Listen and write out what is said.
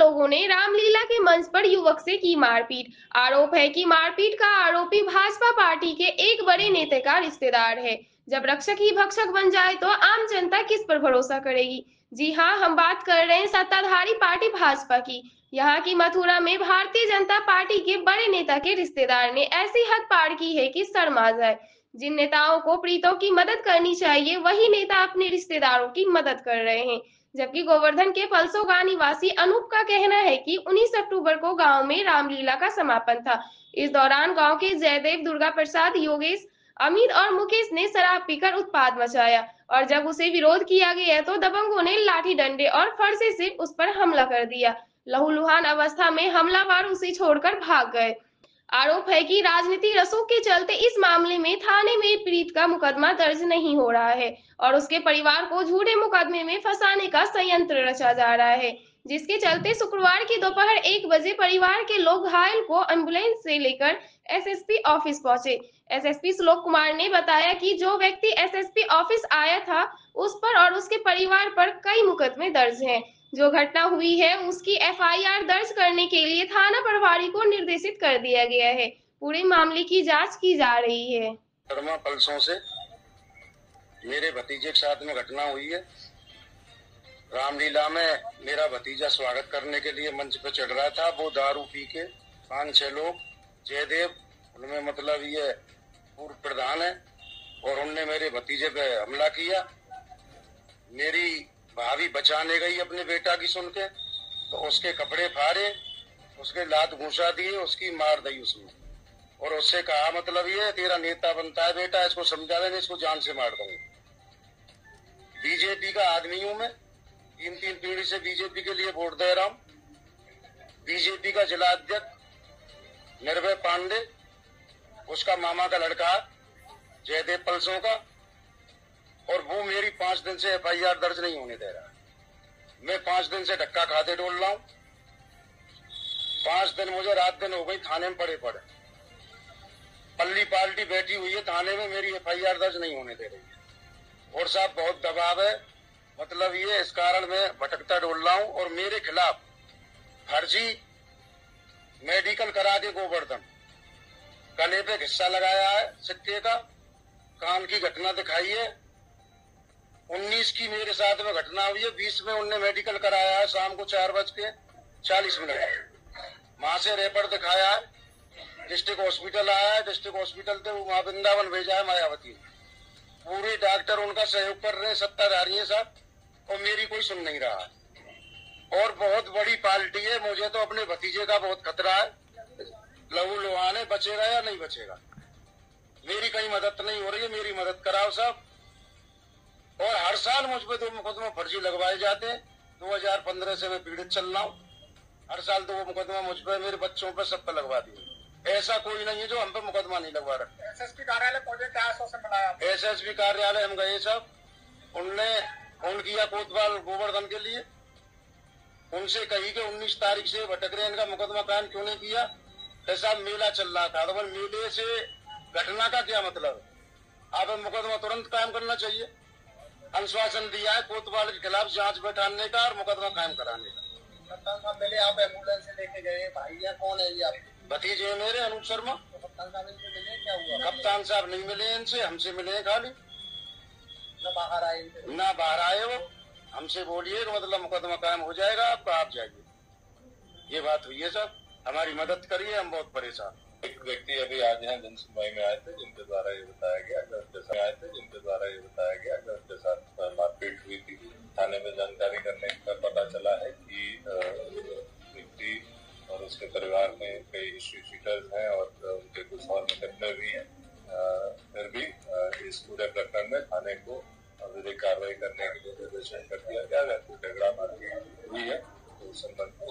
लोगों ने रामलीला के मंच पर युवक से की मारपीट। आरोप है कि मारपीट का आरोपी भाजपा पार्टी के एक बड़े नेता का रिश्तेदार है। जब रक्षक ही भक्षक बन जाए तो आम जनता किस पर भरोसा करेगी। जी हाँ, हम बात कर रहे हैं सत्ताधारी पार्टी भाजपा की। यहाँ की मथुरा में भारतीय जनता पार्टी के बड़े नेता के रिश्तेदार ने ऐसी हद पार की है कि शर्मा जाए। जिन नेताओं को प्रीतों की मदद करनी चाहिए, वही नेता अपने रिश्तेदारों की मदद कर रहे हैं। जबकि गोवर्धन के पलसोगा निवासी अनूप का कहना है कि 19 अक्टूबर को गांव में रामलीला का समापन था। इस दौरान गांव के जयदेव, दुर्गा प्रसाद, योगेश, अमित और मुकेश ने शराब पीकर उत्पात मचाया और जब उसे विरोध किया गया तो दबंगों ने लाठी डंडे और फरसे से उस पर हमला कर दिया। लहूलुहान अवस्था में हमलावर उसे छोड़कर भाग गए। आरोप है कि राजनीतिक रसूख के चलते इस मामले में थाने में पीड़ित का मुकदमा दर्ज नहीं हो रहा है और उसके परिवार को झूठे मुकदमे में फंसाने का षड्यंत्र रचा जा रहा है, जिसके चलते शुक्रवार की दोपहर 1 बजे परिवार के लोग घायल को एम्बुलेंस से लेकर एसएसपी ऑफिस पहुंचे। एसएसपी श्लोक कुमार ने बताया कि जो व्यक्ति एसएसपी ऑफिस आया था उस पर और उसके परिवार पर कई मुकदमे दर्ज हैं। जो घटना हुई है उसकी एफआईआर दर्ज करने के लिए थाना प्रभारी को निर्देशित कर दिया गया है। पूरे मामले की जांच की जा रही है। पलसों से मेरे भतीजे के साथ में घटना हुई है। रामलीला में मेरा भतीजा स्वागत करने के लिए मंच पे चढ़ रहा था। वो दारू पी के 5-6 लोग, जयदेव उनमें मतलब ये पूर्व प्रधान है, और उनने मेरे भतीजे पे हमला किया। मेरी भाभी बचाने गई अपने बेटा की सुन के, तो उसके कपड़े फाड़े, उसके लात घुसा दिए, उसकी मार दी उसने, और उससे कहा मतलब ये तेरा नेता बनता है बेटा, इसको समझा देना, इसको जान से मार दूंगा। बीजेपी का आदमी हूं मैं, 3 पीढ़ी से बीजेपी के लिए वोट दे रहा हूं। बीजेपी का जिला अध्यक्ष निर्भय पांडे, उसका मामा का लड़का जयदेव पलसों का, और वो मेरी 5 दिन से एफआईआर दर्ज नहीं होने दे रहा। मैं 5 दिन से धक्का खाते डोल रहा हूं। 5 दिन मुझे रात दिन हो गई थाने में पड़े पड़े। पल्ली पार्टी बैठी हुई है थाने में, मेरी एफआईआर दर्ज नहीं होने दे रही है। और साहब बहुत दबाव है, मतलब ये इस कारण मैं भटकता डोल रहा हूं। और मेरे खिलाफ फर्जी मेडिकल करा के गोवर्धन गले पे हिस्सा लगाया है सिक्के का, कान की घटना दिखाई है। 19 की मेरे साथ में घटना हुई है, 20 में उनने मेडिकल कराया है शाम को 4:40। वहां से रेफर दिखाया है, डिस्ट्रिक्ट हॉस्पिटल आया है, डिस्ट्रिक्ट हॉस्पिटल से वहां वृंदावन भेजा है मायावती। पूरे डॉक्टर उनका सहयोग कर रहे हैं, सत्ताधारी है साहब, और मेरी कोई सुन नहीं रहा है। और बहुत बड़ी पार्टी है, मुझे तो अपने भतीजे का बहुत खतरा है। लहूलुहान है, बचेगा या नहीं बचेगा। मेरी कहीं मदद नहीं हो रही है, मेरी मदद कराओ साहब। और हर साल मुझ पे 2 मुकदमा फर्जी लगवाए जाते हैं। 2015 से मैं पीड़ित चल रहा हूँ। हर साल 2 मुकदमा मुझ पे, मेरे बच्चों पे, सब पे लगवा दिए। ऐसा कोई नहीं है जो हम पे मुकदमा नहीं लगवा रहा। एसएसपी कार्यालय पहुंचे, क्या आश्वासन मिला? एसएसपी कार्यालय हम गए साहब, उनने फोन किया कोतवाल गोवर्धन के लिए, उनसे कही कि 19 तारीख से भटक रहे, इनका मुकदमा कायम क्यों नहीं किया। ऐसा मेला चल रहा था, तो मेले से घटना का क्या मतलब है। आप मुकदमा तुरंत कायम करना चाहिए। आश्वासन दिया है कोतवाल के खिलाफ जांच बैठाने का और मुकदमा कायम कराने का। कप्तान साहब मिले, आप एम्बुलेंस से लेके गए, भाई या कौन है ये आप? भतीजे मेरे अनूप शर्मा। तो कप्तान साहब इनसे मिले, क्या हुआ? कप्तान साहब नहीं मिले इनसे, हमसे मिले हैं खाली। न बाहर आए इनसे? ना बाहर आए वो, हमसे बोलिए कि मतलब मुकदमा कायम हो जाएगा आपका, आप जाइए। ये बात हुई है साहब, हमारी मदद करिए, हम बहुत परेशान। एक व्यक्ति अभी आज यहाँ जनसुनवाई में आए थे, जिनके द्वारा ये बताया गया कि उनके साथ मारपीट हुई थी। थाने में जानकारी करने का पता चला है कि व्यक्ति और उसके परिवार में कई हिस्ट्री शीटर्स हैं और उनके कुछ और मुकदमे भी हैं। फिर भी इस पूरे प्रकरण में थाने को विधिक कार्रवाई करने के लिए निर्देशन कर दिया गया। व्यक्ति झगड़ा मारपीट हुई है तो उस संबंध में